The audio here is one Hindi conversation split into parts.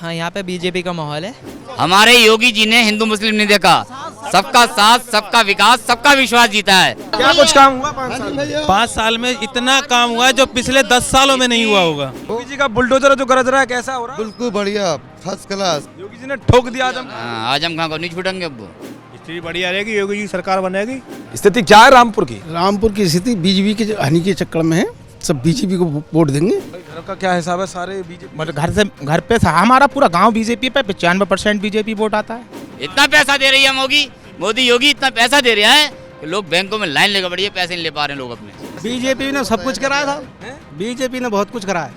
हाँ, यहाँ पे बीजेपी का माहौल है। हमारे योगी जी ने हिंदू मुस्लिम नहीं देखा, सबका साथ, सबका विकास, सबका विश्वास जीता है। क्या कुछ काम हुआ 5 साल में? 5 साल में इतना काम हुआ है जो पिछले 10 सालों में नहीं हुआ होगा। योगी जी का बुलडोजर जो गरज रहा है, कैसा हो रहा है? बिल्कुल बढ़िया, फर्स्ट क्लास। योगी जी ने ठोक दिया आजम। आजम खान को नहीं छूटेंगे अब वो। स्थिति बढ़िया रहेगी, योगी जी सरकार बनेगी। स्थिति क्या है रामपुर की? रामपुर की स्थिति बीजेपी के हानि के चक्कर में है, सब बीजेपी को वोट देंगे। घर का क्या हिसाब है? सारे बीजेपी मतलब घर पे हमारा पूरा गांव बीजेपी पे 95% बीजेपी वोट आता है। इतना पैसा दे रही है मोदी योगी इतना पैसा दे रहा है कि लोग बैंकों में लाइन लेकर बढ़िया पैसे नहीं ले पा रहे हैं लोग अपने। बीजेपी ने सब कुछ कराया था, बीजेपी ने बहुत कुछ कराया।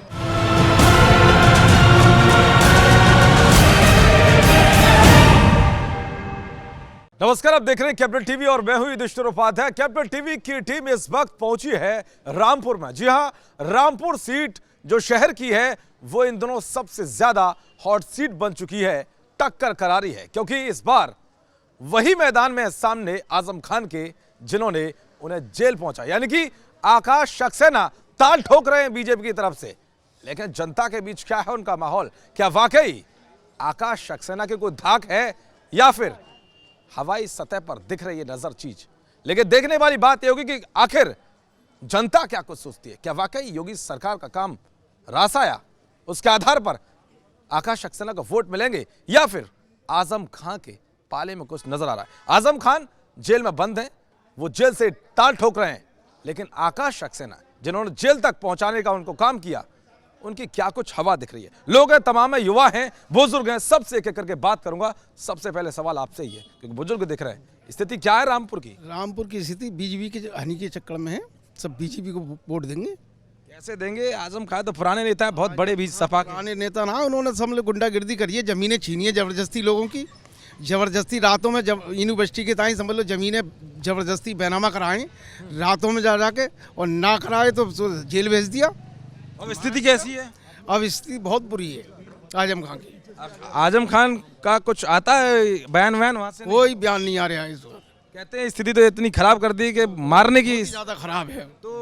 नमस्कार, आप देख रहे हैं कैपिटल टीवी और मैं हूं युधिष्ठिर उपाध्याय। कैपिटल टीवी की टीम इस वक्त पहुंची है रामपुर में। जी हां, रामपुर सीट जो शहर की है वो इन दिनों सबसे ज्यादा हॉट सीट बन चुकी है, टक्कर करारी है, क्योंकि इस बार वही मैदान में सामने आजम खान के जिन्होंने उन्हें जेल पहुंचा, यानी कि आकाश सक्सेना ताल ठोक रहे हैं बीजेपी की तरफ से। लेकिन जनता के बीच क्या है उनका माहौल? क्या वाकई आकाश सक्सेना की कोई धाक है या फिर हवाई सतह पर दिख रही है नजर चीज? लेकिन देखने वाली बात यह होगी कि आखिर जनता क्या कुछ सोचती है। क्या वाकई योगी सरकार का काम रास आया, उसके आधार पर आकाश सक्सेना को वोट मिलेंगे, या फिर आजम खान के पाले में कुछ नजर आ रहा है? आजम खान जेल में बंद हैं, वो जेल से ताल ठोक रहे हैं, लेकिन आकाश सक्सेना जिन्होंने जेल तक पहुंचाने का उनको काम किया, उनकी क्या कुछ हवा दिख रही है? लोग हैं, तमाम है, युवा हैं, बुजुर्ग हैं, सबसे एक एक करके बात करूंगा। सबसे पहले सवाल आपसे ही है, क्योंकि बुजुर्ग दिख रहे हैं। स्थिति क्या है रामपुर की? रामपुर की स्थिति बीजेपी के हानि के चक्कर में है, सब बीजेपी को वोट देंगे। कैसे देंगे? आजम खान तो पुराने नेता है, बहुत बड़े भी सपा के। पुराने नेता ना, उन्होंने सब लोग गुंडागिर्दी करी है, जमीनें छीनी है जबरदस्ती लोगों की, जबरदस्ती रातों में जब यूनिवर्सिटी के ताई समझ लो जमीनें जबरदस्ती बैनामा कराएं रातों में जा के, और ना कराए तो जेल भेज दिया। अब स्थिति कैसी है? अब स्थिति बहुत बुरी है आजम खान की। आजम खान का कुछ आता है बयान वहां से? कोई बयान नहीं आ रहा है इस वक्त। कहते हैं स्थिति तो इतनी खराब कर दी कि मारने की ज्यादा खराब है। तो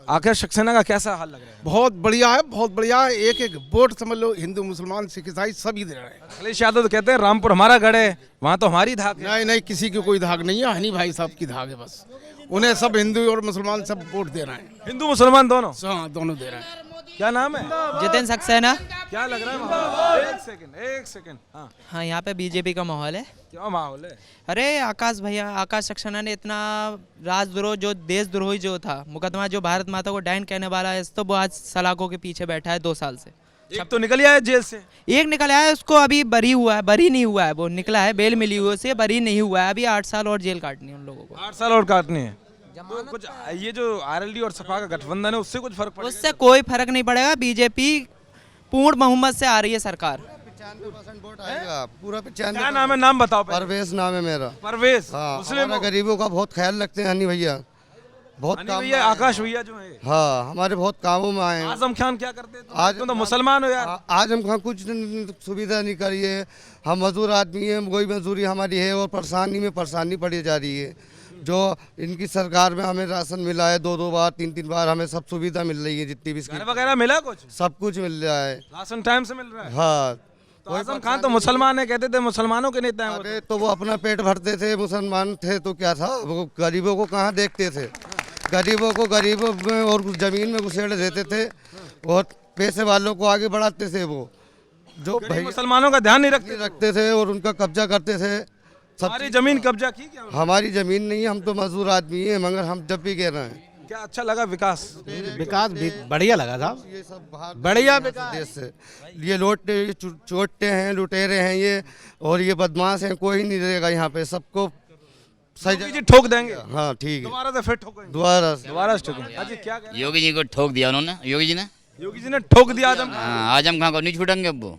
आखिर सक्सेना का कैसा हाल लग रहा है? बहुत बढ़िया है, बहुत बढ़िया है। एक एक वोट समझ लो हिंदू मुसलमान सिख ईसाई सभी दे रहे हैं। अखिलेश यादव तो कहते हैं रामपुर हमारा गढ़ है, वहाँ तो हमारी धाक है। नहीं नहीं, किसी की कोई धाक नहीं है, हनी भाई साहब की धाक है बस। उन्हें सब हिंदू और मुसलमान सब वोट दे रहे हैं। हिंदू मुसलमान दोनों? हाँ, दोनों दे रहे हैं। क्या नाम है? जितेंद्र सक्सेना। क्या लग रहा है माहौल? एक सेकंड। हाँ, हाँ, यहाँ पे बीजेपी का माहौल है। क्या माहौल है? अरे आकाश सक्सेना ने इतना राजद्रोह, जो देशद्रोही जो था मुकदमा, जो भारत माता को डायन कहने वाला है, तो वो आज सलाखों के पीछे बैठा है 2 साल से। एक तो निकल आया है जेल से, एक निकल आया है, उसको अभी बरी हुआ है, बरी नहीं हुआ है, वो निकला है, बेल मिली हुई उसे, बरी नहीं हुआ है। अभी 8 साल और जेल काटनी है उन लोगों को। 8 साल और काटने हैं। तो कुछ ये जो आरएलडी और सपा का गठबंधन है, उससे कुछ फर्क पड़ेगा? उससे कोई फर्क नहीं पड़ेगा। बीजेपी पूर्ण बहुमत से आ रही है सरकार। 95% वोट आएगा, पूरा 95। क्या नाम है? नाम बताओ। परवेश नाम है मेरा। परवेश। हाँ, मुस्लिम हमारे गरीबों का बहुत ख्याल रखते हैं हनी भैया, बहुत काम में भैया, आए आकाश भैया जो है। हाँ, हमारे बहुत कामों में आए हैं। आजम खान क्या करते हैं? आज तुम तो मुसलमान हो यार। आजम खान कुछ सुविधा नहीं करी है। हम मजदूर आदमी है, कोई मजदूरी हमारी है और परेशानी में परेशानी पड़ी जा रही है। जो इनकी सरकार में हमें राशन मिला है 2-2 बार 3-3 बार, हमें सब सुविधा मिल रही है, जितनी भी घर वगैरह मिला, कुछ सब कुछ मिल रहा है। राशन टाइम से मिल रहा है। हाँ, तो आजम खान तो मुसलमान है, कहते थे मुसलमानों के नेता हैं। अरे तो वो अपना पेट भरते थे, मुसलमान थे तो क्या था, वो गरीबों को कहाँ देखते थे? गरीबों में और जमीन में घुसेड़ देते थे और पैसे वालों को आगे बढ़ाते थे। वो जो मुसलमानों का ध्यान नहीं रखते थे और उनका कब्जा करते थे। सारी जमीन कब्जा की क्या? हमारी जमीन नहीं है, हम तो मजदूर आदमी हैं, मगर हम जब भी कह रहे हैं। क्या अच्छा लगा विकास? विकास बढ़िया लगा था, ये सब बाहर बढ़िया देश से ये चोटे हैं, लुटेरे हैं ये, और ये बदमाश हैं, कोई नहीं रहेगा यहाँ पे, सबको सही योगी जी ठोक देंगे। हाँ ठीक है, दोबारा से फिर ठोकेंगे। दोबारा से ठोकेंगे। अजी क्या कह रहे हैं? योगी जी को ठोक दिया उन्होंने, योगी जी ने ठोक दिया आजम। आजम खान को नहीं छूटेंगे अब वो।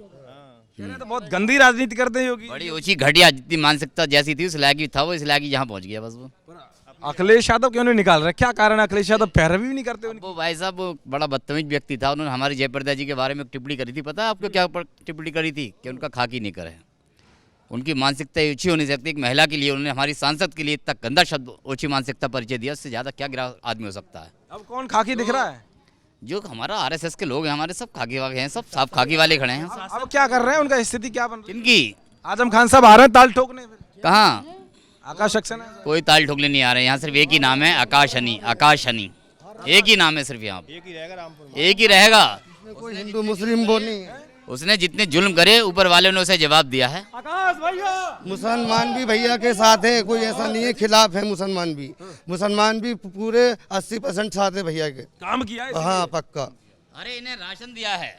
तो बहुत गंदी राजनीति करते हैं योगी। बड़ी ऊंची घटिया, जितनी मानसिकता जैसी थी उस लायक था वो, इस लायक यहाँ पहुंच गया बस वो। अखिलेश यादव क्यों नहीं निकाल रहे? क्या कारण है? अखिलेश यादव पैरवी भी नहीं करते उनकी? वो भाई साहब वो बड़ा बदतमीज व्यक्ति था। उन्होंने हमारी जयप्रदा जी के बारे में टिप्पणी करी थी, पता है आपको क्या टिप्पणी करी थी? कि उनका खाकी नहीं करे। उनकी मानसिकता ऊंची होनी सकती है। एक महिला के लिए उन्होंने, हमारी सांसद के लिए इतना गंदा शब्द ऊंची मानसिकता परिचय दिया, उससे ज़्यादा क्या गिरा आदमी हो सकता है? अब कौन खाकी दिख रहा है? जो हमारा आरएसएस के लोग हैं, हमारे सब खाकी वाले हैं, सब साफ खाकी वाले खड़े हैं। अब क्या कर रहे हैं, उनका स्थिति क्या बन रही इनकी है? आजम खान साहब आ रहे हैं ताल ठोकने फिर? कहाँ आकाश सक्सेना कोई ताल ठोकने नहीं आ रहे हैं, यहाँ सिर्फ एक ही नाम है, आकाश हनी। आकाश हनी एक ही नाम है सिर्फ, यहाँ एक ही रहेगा। कोई हिंदू मुस्लिम वो नहीं है। उसने जितने जुल्म करे ऊपर वाले ने उसे जवाब दिया है। मुसलमान भी भैया के साथ है, कोई ऐसा नहीं है खिलाफ है। मुसलमान भी पूरे 80% साथ है भैया के। काम किया है हाँ पक्का। अरे इन्हें राशन दिया है,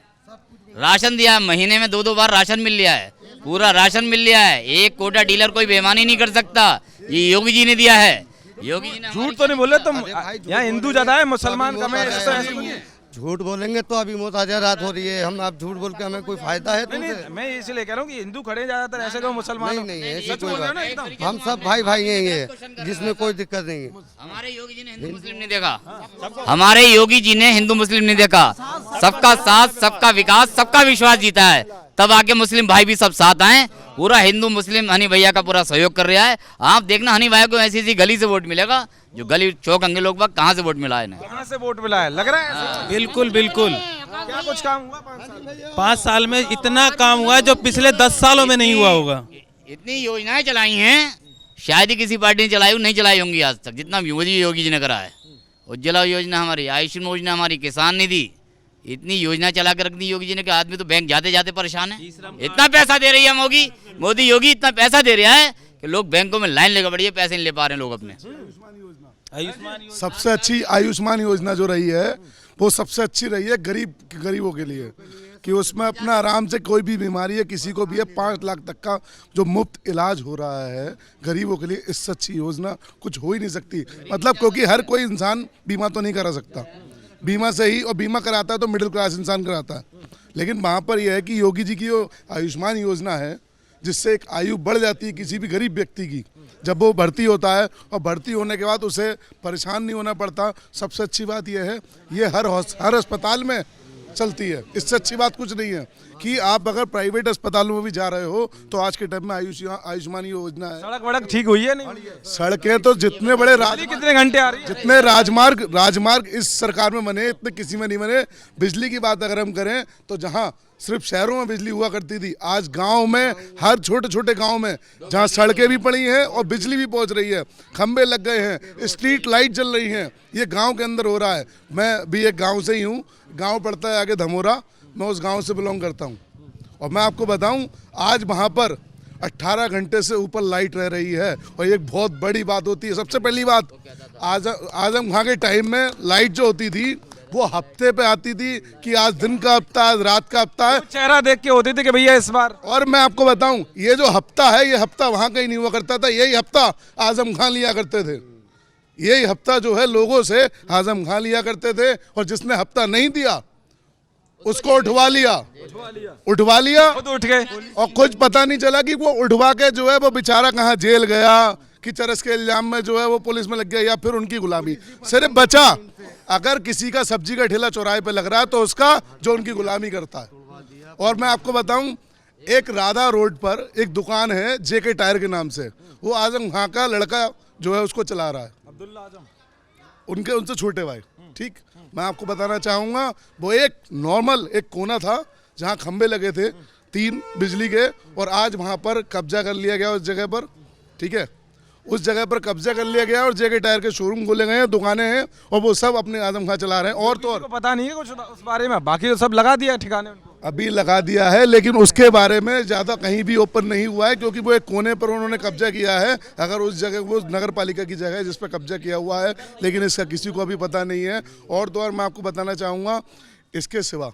राशन दिया है, महीने में 2-2 बार राशन मिल लिया है, पूरा राशन मिल लिया है। एक कोटा डीलर कोई बेईमानी नहीं कर सकता, ये योगी जी ने दिया है। योगी जी ने झूठ तो नहीं बोले तुम, यहाँ हिंदू ज्यादा है मुसलमान कम है, ऐसा नहीं है। झूठ बोलेंगे तो अभी मोताजा रात हो रही है। हम आप झूठ बोल के हमें कोई फायदा है तुमसे? नहीं, मैं इसलिए कह रहा हूँ कि हिंदू खड़े हैं ज्यादातर, ऐसे क्यों मुसलमान? नहीं ऐसी सच कोई बोल रहे हो बात ना नहीं। एकदम। हम सब भाई भाई हैं, ये जिसमें कोई दिक्कत नहीं है। हमारे योगी जी ने हिंदू मुस्लिम नहीं देखा, हमारे योगी जी ने हिंदू मुस्लिम नहीं देखा। सबका साथ, सबका विकास, सबका विश्वास जीता है, तब आके मुस्लिम भाई भी सब साथ आए। पूरा हिंदू मुस्लिम हनी भैया का पूरा सहयोग कर रहा है। आप देखना हनी भैया को ऐसी गली से वोट मिलेगा, जो गली चौक अंगे लोग बाग कहाँ से वोट मिला है इन्हें? कहाँ से वोट मिला है लग रहा है? बिल्कुल बिल्कुल। क्या कुछ काम हुआ 5 साल में? 5 साल में इतना काम हुआ है जो पिछले 10 सालों में नहीं हुआ होगा। इतनी योजनाएं चलाई हैं, शायद ही किसी पार्टी ने चलाई नहीं चलाई होंगी आज तक, जितना योगी जी ने करा है। उज्ज्वला योजना हमारी, आयुष्मान योजना हमारी, किसान निधि, इतनी योजना चला कर रख दी योगी जी ने कि आदमी तो बैंक जाते जाते परेशान है। इतना पैसा दे रही है मोदी योगी इतना पैसा दे रहा है कि लोग बैंकों में लाइन लेकर बढ़िए, पैसे नहीं ले पा रहे हैं लोग अपने। सबसे अच्छी आयुष्मान योजना जो रही है वो सबसे अच्छी रही है गरीबों के लिए, कि उसमें अपना आराम से कोई भी बीमारी है किसी को भी है 5 लाख तक का जो मुफ्त इलाज हो रहा है गरीबों के लिए। इससे अच्छी योजना कुछ हो ही नहीं सकती। मतलब क्योंकि हर कोई इंसान बीमा तो नहीं करा सकता, बीमा से ही, और बीमा कराता है तो मिडिल क्लास इंसान कराता है। लेकिन वहाँ पर यह है कि योगी जी की जो आयुष्मान योजना है, जिससे एक आयु बढ़ जाती है किसी भी गरीब व्यक्ति की जब वो भर्ती होता है, और भर्ती होने के बाद उसे परेशान नहीं होना पड़ता। सबसे अच्छी बात यह है, ये हर अस्पताल में चलती है। इससे अच्छी बात कुछ नहीं है कि आप अगर प्राइवेट अस्पतालों में भी जा रहे हो तो आज के टाइम में आयुष्मान योजना है। सड़क वड़क ठीक हुई है नहीं? सड़कें तो जितने बड़े कितने घंटे आ रही है? जितने राजमार्ग इस सरकार में बने इतने किसी में नहीं बने। बिजली की बात अगर हम करें तो जहां सिर्फ शहरों में बिजली हुआ करती थी, आज गांव में, हर छोटे छोटे गांव में जहां सड़कें भी पड़ी हैं और बिजली भी पहुंच रही है, खंबे लग गए हैं, स्ट्रीट लाइट जल रही हैं, ये गांव के अंदर हो रहा है। मैं भी एक गांव से ही हूँ, गांव पड़ता है आगे धमोरा, मैं उस गांव से बिलोंग करता हूँ। और मैं आपको बताऊँ आज वहाँ पर 18 घंटे से ऊपर लाइट रह रही है, और एक बहुत बड़ी बात होती है। सबसे पहली बात, आजम खां के टाइम में लाइट जो होती थी वो हफ्ते पे आती थी, कि आज दिन का हफ्ता, आज रात का हफ्ता है, चेहरा देख के होती थी कि भैया इस बार। और मैं आपको बताऊं ये जो हफ्ता है, ये हफ्ता वहां कहीं नहीं हुआ करता था, यही हफ्ता आजम खां लिया करते थे। यही हफ्ता जो है लोगों से आजम खां लिया करते थे, और जिसने हफ्ता नहीं दिया उसको उठवा लिया खुद उठ गए, और कुछ पता नहीं चला कि वो उठवा के जो है वो बेचारा कहाँ जेल गया, कि चरस के इल्जाम में जो है वो पुलिस में लग गया, या फिर उनकी गुलामी सिर्फ बचा। अगर किसी का सब्जी का ठेला चौराहे पे लग रहा है तो उसका जो उनकी गुलामी करता है। और मैं आपको बताऊं, एक राधा रोड पर एक दुकान है जेके टायर के नाम से, वो आजम खां का लड़का जो है उसको चला रहा है, अब्दुल्ला आजम, उनसे छोटे भाई। ठीक, मैं आपको बताना चाहूँगा, वो एक नॉर्मल एक कोना था जहाँ खंबे लगे थे 3 बिजली के, और आज वहाँ पर कब्जा कर लिया गया उस जगह पर। ठीक है, उस जगह पर कब्जा कर लिया गया और जेके टायर के शोरूम खोले गए हैं, दुकानें हैं, और वो सब अपने आजम खां चला रहे हैं। और तो और पता नहीं है कुछ उस बारे में, बाकी तो सब लगा दिया ठिकाने उनको। अभी लगा दिया है, लेकिन उसके बारे में ज़्यादा कहीं भी ओपन नहीं हुआ है, क्योंकि वो एक कोने पर उन्होंने कब्जा किया है। अगर उस जगह, वो नगर पालिका की जगह है जिस पर कब्जा किया हुआ है, लेकिन इसका किसी को अभी पता नहीं है। और तो और मैं आपको बताना चाहूँगा, इसके सिवा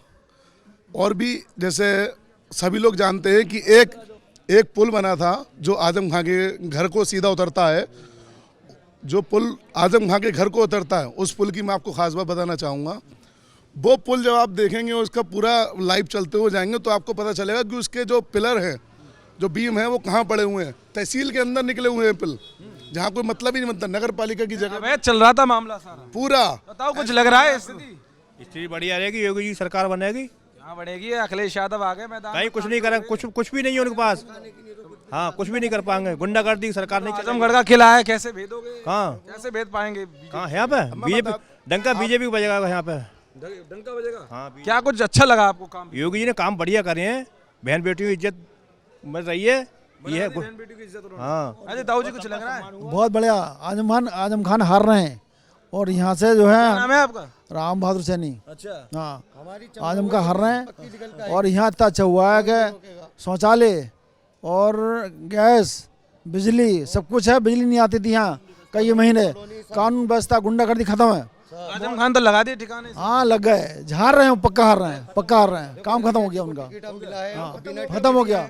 और भी, जैसे सभी लोग जानते हैं कि एक पुल बना था जो आजम खां के घर को सीधा उतरता है, जो पुल आजम खां के घर को उतरता है, उस पुल की मैं आपको खास बात बताना चाहूँगा। वो पुल जब आप देखेंगे, उसका पूरा लाइव चलते हुए जाएंगे तो आपको पता चलेगा कि उसके जो पिलर हैं, जो बीम हैं, वो कहाँ पड़े हुए हैं। तहसील के अंदर निकले हुए हैं पिल, जहाँ कोई मतलब ही नहीं बनता, नगर पालिका की जगह अवैध चल रहा था मामला सारा पूरा। बताओ, कुछ लग रहा है स्थिति बढ़िया रहेगी, योगी जी सरकार बनेगी, यहाँ बढ़ेगी। अखिलेश यादव आ गए मैदान, कहीं कुछ नहीं करेंगे, कुछ भी नहीं है उनके पास। हाँ, कुछ भी नहीं कर पाएंगे, गुंडागर्दी सरकार नहीं। आजमगढ़ का किला है, कैसे भेदोगे? कहाँ कैसे भेद पाएंगे? कहाँ यहाँ पे बीजेपी, डंका बीजेपी को बजेगा यहाँ पे। डंका बजेगा। हाँ क्या कुछ अच्छा लगा आपको काम? योगी जी ने काम बढ़िया करे हैं, बहन बेटियों की इज्जत मिल रही है। ये है बहन बेटी की इज्जत उन्होंने। हाँ अजय ताऊ जी कुछ लग रहा है? बहुत बढ़िया। आजम खान हार रहे हैं और यहाँ से जो क्या है नाम है आपका? राम बहादुर सैनी। अच्छा। हाँ आजम का हार रहे हैं और यहाँ इतना अच्छा हुआ है कि शौचालय और गैस बिजली सब कुछ है। बिजली नहीं आती थी यहाँ कई महीने। कानून व्यवस्था गुंडागर्दी खत्म है। आजम खान तो लगा दिए ठिकाने से। हाँ लग गए। हार रहे हैं, पक्का हार रहे हैं, पक्का हार रहे हैं। काम खत्म हो गया उनका। हाँ खत्म हो गया।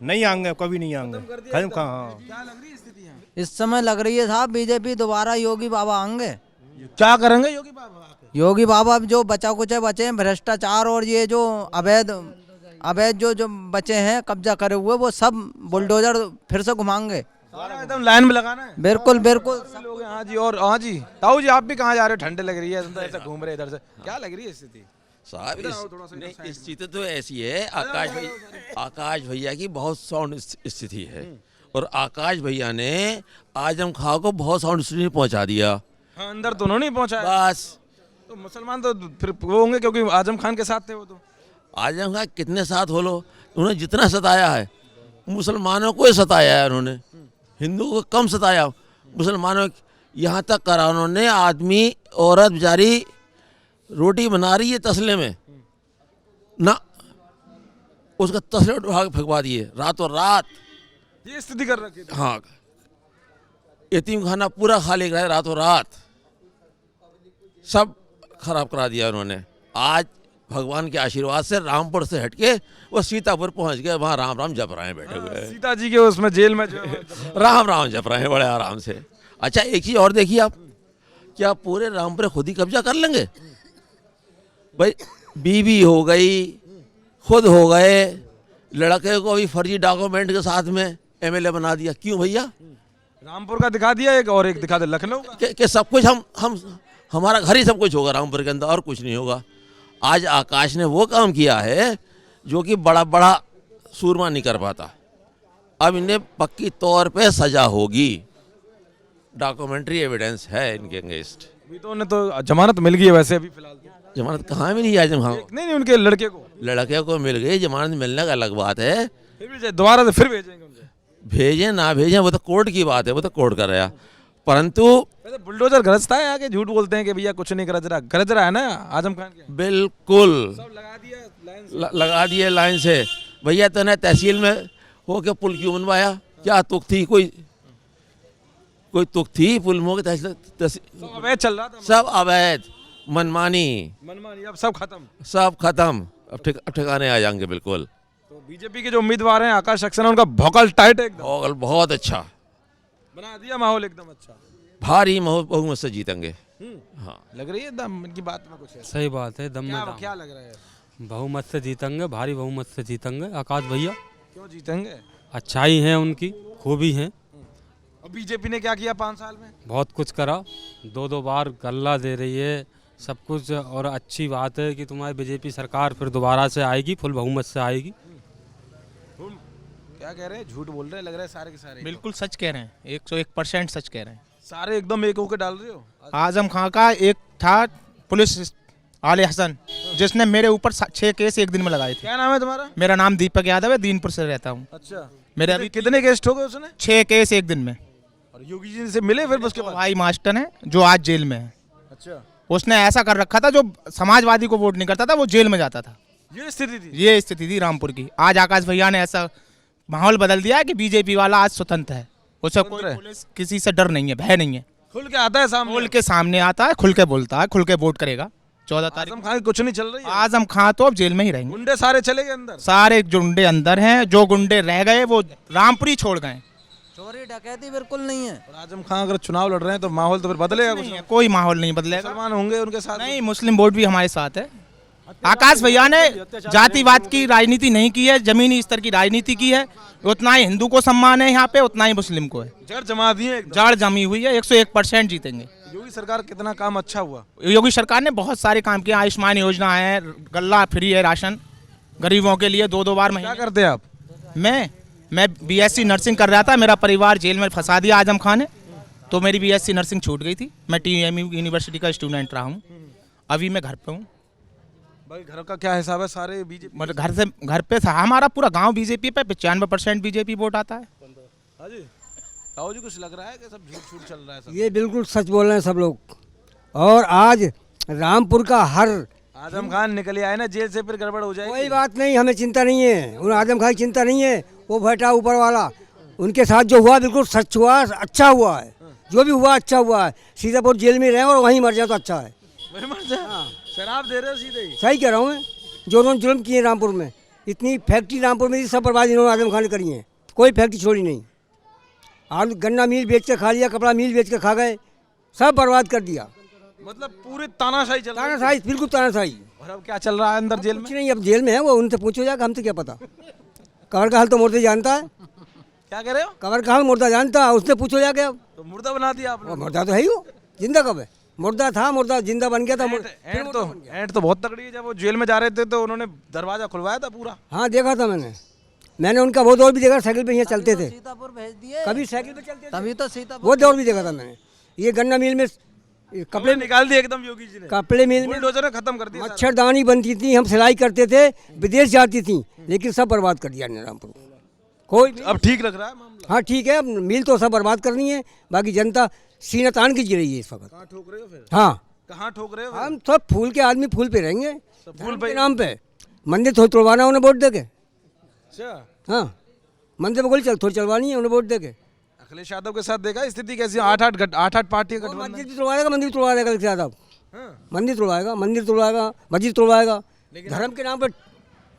नहीं आएंगे, कभी नहीं आएंगे। खत्म कहाँ? हाँ क्या लग रही है स्थिति यहाँ? इस समय लग रही है साहब बीजेपी दोबारा योगी बाबा आएंगे। क्या करेंगे योगी बाबा? योगी बाबा जो बचा कुछ बचे हैं भ्रष्टाचार और ये जो अवैध जो बचे हैं कब्जा करे हुए वो सब बुलडोजर फिर से घुमाएंगे। सारा एकदम लाइन में लगाना है। बिल्कुल बिल्कुल। लोग हाँ जी। और हाँ जी ताऊ जी आप भी कहाँ जा रहे हो? ठंड लग रही है, तुम तो ऐसा घूम रहे इधर से। क्या लग रही है स्थिति? साहब स्थिति तो ऐसी है, आकाश भैया की बहुत साउंड स्थिति है और आकाश भैया ने आजम खां को बहुत साउंड स्थिति पहुंचा दिया। हाँ, अंदर तो उन्होंने पहुंचा बस। तो मुसलमान तो फिर वो होंगे क्योंकि आजम खान के साथ थे वो तो। आजम खान कितने साथ हो लो, उन्होंने जितना सताया है मुसलमानों को ही सताया है उन्होंने, हिंदुओं को कम सताया। मुसलमानों यहाँ तक करा उन्होंने, आदमी औरत बेचारी रोटी बना रही है तसले में ना, उसका तसले उठा के फेंकवा दिए रातों रात। ये स्थिति कर रखी थी। हाँ यतीम खाना पूरा खाली कराया रातों रात, सब खराब करा दिया उन्होंने। आज भगवान के आशीर्वाद से रामपुर से हटके वो सीतापुर पहुंच गए, वहाँ राम राम जप रहे हैं बैठे हुए। सीता जी के उसमें जेल में जो राम राम जप रहे हैं बड़े आराम से। अच्छा एक चीज और देखिए आप, क्या पूरे रामपुर खुद ही कब्जा कर लेंगे? भाई बीवी हो गई, खुद हो गए, लड़के को भी फर्जी डॉक्यूमेंट के साथ में एमएलए बना दिया। क्यों भैया? रामपुर का दिखा दिया एक और एक दिखा दे लखनऊ का। कि सब कुछ हम हमारा घर ही सब कुछ होगा रामपुर के अंदर और कुछ नहीं होगा। आज आकाश ने वो काम किया है जो कि बड़ा बड़ा सूरमा नहीं कर पाता। अब इन्हें पक्की तौर पे सजा होगी, डॉक्यूमेंट्री एविडेंस है इनके अगेंस्ट। अभी तो उन्हें तो जमानत मिल गई है वैसे अभी फिलहाल। जमानत कहाँ मिली है आजम खान को? नहीं उनके लड़के को मिल गई। जमानत मिलने का अलग बात है, फिर भी दोबारा से फिर भेजेंगे उनसे। भेजें ना भेजें वो तो कोर्ट की बात है, वो तो कोर्ट कर रहा। परंतु बुलडोजर गरजता है आके, झूठ बोलते हैं कि भैया कुछ नहीं गरज रहा है ना आजम खान के। बिल्कुल सब लगा दिए लाइन से। भैया तूने तहसील में होके पुल क्यों बनवाया? क्या तुक थी? कोई तुक थी पुल में? सब अवैध चल रहा था। सब अवैध मनमानी अब सब खत्म। अब ठिकाने आ जाएंगे बिल्कुल। तो बीजेपी के जो उम्मीदवार हैं आकाश सक्सेना, उनका भौकाल टाइट है एकदम। भौकाल बहुत अच्छा बना दिया, माहौल एकदम अच्छा, भारी बहुमत से जीतेंगे। हाँ लग रही है दम इनकी बात में कुछ है। सही बात है, दम में दम। क्या लग रहा है? बहुमत से जीतेंगे, भारी बहुमत से जीतेंगे आकाश भैया। क्यों जीतेंगे? अच्छाई है उनकी, खूबी है। अब बीजेपी ने क्या किया 5 साल में? बहुत कुछ करा, 2 बार गल्ला दे रही है सब कुछ। और अच्छी बात है कि तुम्हारी बीजेपी सरकार फिर दोबारा से आएगी, फुल बहुमत से आएगी। क्या कह रहे हैं? झूठ बोल रहे हैं लग रहा है सारे के सारे। बिल्कुल सच कह रहे हैं, 101% सच कह रहे हैं। सारे एकदम एक होकर डाल रहे हो। आजम खां का एक था पुलिस आले हसन, जिसने मेरे ऊपर 6 केस एक दिन में लगाए थे। क्या नाम है तुम्हारा? मेरा नाम दीपक यादव है, दीनपुर से रहता हूँ। अच्छा, मेरे अभी कितने केस ठोके उसने? 6 केस एक दिन में। और योगी जी से मिले फिर उसके बाद? भाई मास्टर है जो आज जेल में है। अच्छा, उसने ऐसा कर रखा था, जो समाजवादी को वोट नहीं करता था वो जेल में जाता था। ये स्थिति थी? ये स्थिति थी रामपुर की। आज आकाश भैया ने ऐसा माहौल बदल दिया है कि बीजेपी वाला आज स्वतंत्र है, उसे कोई पुलिस किसी से डर नहीं है, भय नहीं है। खुल के आता है सामने, खुल के सामने आता है, खुल के बोलता है, खुल के वोट करेगा। 14 तारीख आजम खान कुछ नहीं चल रही है। आजम खां तो अब जेल में ही रहेंगे। गुंडे सारे चले गए अंदर? सारे गुंडे अंदर हैं, जो गुंडे रह गए वो रामपुर ही छोड़ गए। चोरी डकैती बिल्कुल नहीं है। और आजम खान अगर चुनाव लड़ रहे हैं तो माहौल तो फिर बदलेगा कुछ? नहीं, कोई माहौल नहीं बदलेगा। मुसलमान होंगे उनके साथ? नहीं, मुस्लिम वोट भी हमारे साथ है। आकाश भैया ने जातिवाद की राजनीति नहीं की है, जमीनी स्तर की राजनीति की है। उतना ही हिंदू को सम्मान है यहाँ पे, उतना ही मुस्लिम को है। जड़ जमा दी है, जड़ जमी हुई है। 101% जीतेंगे। योगी सरकार कितना काम अच्छा हुआ? योगी सरकार ने बहुत सारे काम किए। आयुष्मान योजना है, गल्ला फ्री है, राशन गरीबों के लिए 2 बार महीने। क्या करते हैं आप? मैं BSc नर्सिंग कर रहा था, मेरा परिवार जेल में फंसा दिया आजम खान ने, तो मेरी BSc नर्सिंग छूट गई थी। मैं TMU यूनिवर्सिटी का स्टूडेंट रहा हूँ। अभी मैं घर पे हूँ। भाई घर का क्या हिसाब है? सारे बीजेपी मतलब घर पे हमारा पूरा गांव बीजेपी पे 95% बीजेपी वोट आता है। हाँ जी, ताऊ जी कुछ लग रहा है कि सब झूठ झूठ चल रहा है? सब ये बिल्कुल सच बोल रहे हैं सब लोग। और आज रामपुर का हर आजम खान निकले आए ना जेल से, फिर गड़बड़ हो जाएगी। कोई बात नहीं, हमें चिंता नहीं है, उन आजम खान की चिंता नहीं है। वो बैठा ऊपर वाला, उनके साथ जो हुआ बिल्कुल सच हुआ, अच्छा हुआ है। जो भी हुआ अच्छा हुआ है। सीतापुर जेल में रहे और वहीं मर जाए तो अच्छा है। शराब दे रहे हो सीधे ही? सही कह रहा हूँ मैं। जो उन्होंने जुल्म किए रामपुर में, इतनी फैक्ट्री रामपुर में सब बर्बादी इन्होंने आजम खान ने करी है। कोई फैक्ट्री छोड़ी नहीं। आलू गन्ना मिल बेच के खा लिया, कपड़ा मिल बेच के खा गए, सब बर्बाद कर दिया। मतलब पूरी तानाशाही चल रही है। तानाशाही, बिल्कुल तानाशाही। और अब क्या चल रहा है अंदर जेल में? कुछ नहीं, अब जेल में है वो, उनसे पूछो जाकर, हमसे क्या पता। कवर का हाल तो मुर्दा जानता है। क्या कह रहे हो? कवर का हाल मुर्दा जानता है, उसने पूछो जाके। अब तो मुर्दा बना दिया आपने? मुर्दा तो है ही, वो जिंदा कब है? मुर्दा था, मुर्दा जिंदा बन गया था। एंड तो बहुत तगड़ी है। जब वो जेल में जा रहे थे तो उन्होंने दरवाजा खुलवाया था पूरा। हाँ देखा था मैंने उनका वो दौर भी देखा, साइकिल पे यहाँ चलते थे। सीतापुर भेज दिए, कभी साइकिल पे चलते थे, तभी तो सीतापुर वो दौर भी देखा था मैंने। ये गन्ना मिल में कपड़े निकाल दिए एकदम योगी जी ने। कपड़े मिल में बुलडोजर ने खत्म कर दिया। मच्छरदानी बनती थी, हम सिलाई करते थे, विदेश जाती थी, लेकिन सब बर्बाद कर दिया रामपुर। कोई अब ठीक लग रहा है मामला? हाँ ठीक है, अब मिल तो सब बर्बाद करनी है, बाकी जनता सीना तान के जी रही है इस वक्त। कहाँ ठोक रहे हो फिर? हाँ कहाँ ठोक रहे हो? हम सब फूल के आदमी फूल पे रहेंगे, फूल पे नाम पे। मंदिर थोड़ी तोड़वाना उन्हें वोट दे के। अच्छा, हाँ मंदिर में गोली थोड़ी चलवानी है उन्हें वोट दे के। अखिलेश यादव के साथ देखा स्थिति कैसी? 8-8 पार्टी का गठबंधन। मंदिर तोड़वाएगा, मंदिर तोड़वाएगा अखिलेश यादव। मंदिर तोड़वाएगा, मंदिर तोड़वाएगा, मस्जिद तोड़वाएगा। धर्म के नाम पर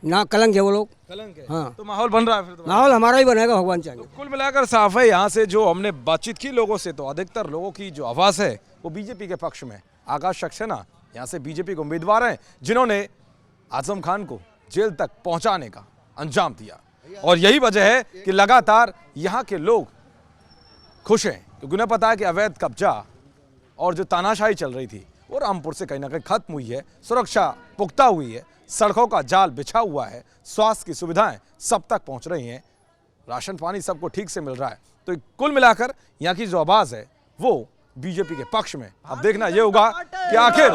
ना कलंक है वो लोग। कलंक है। हाँ तो माहौल बन रहा है फिर तो? माहौल हमारा ही बनेगा, भगवान चाहेंगे। कुल मिलाकर साफ है, यहाँ से जो हमने बातचीत की लोगों से, तो अधिकतर लोगों की जो आवाज़ है वो बीजेपी के पक्ष में। आकाश सक्सेना यहाँ से बीजेपी के उम्मीदवार हैं जिन्होंने आजम खान को जेल तक पहुंचाने का अंजाम दिया। और यही वजह है कि लगातार यहाँ के लोग खुश हैं, क्योंकि उन्हें पता है कि अवैध कब्जा और जो तानाशाही चल रही थी वो रामपुर से कहीं ना कहीं खत्म हुई है। सुरक्षा पुख्ता हुई है, सड़कों का जाल बिछा हुआ है, स्वास्थ्य की सुविधाएं सब तक पहुंच रही हैं, राशन पानी सबको ठीक से मिल रहा है। तो कुल मिलाकर यहाँ की जो आवाज़ है वो बीजेपी के पक्ष में। अब देखना ये होगा कि आखिर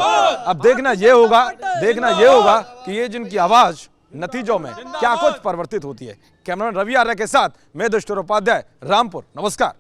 देखना ये होगा कि ये जिनकी आवाज़ नतीजों में क्या कुछ परिवर्तित होती है। कैमरामैन रवि आर्य के साथ मैं दुष्टोर उपाध्याय, रामपुर। नमस्कार।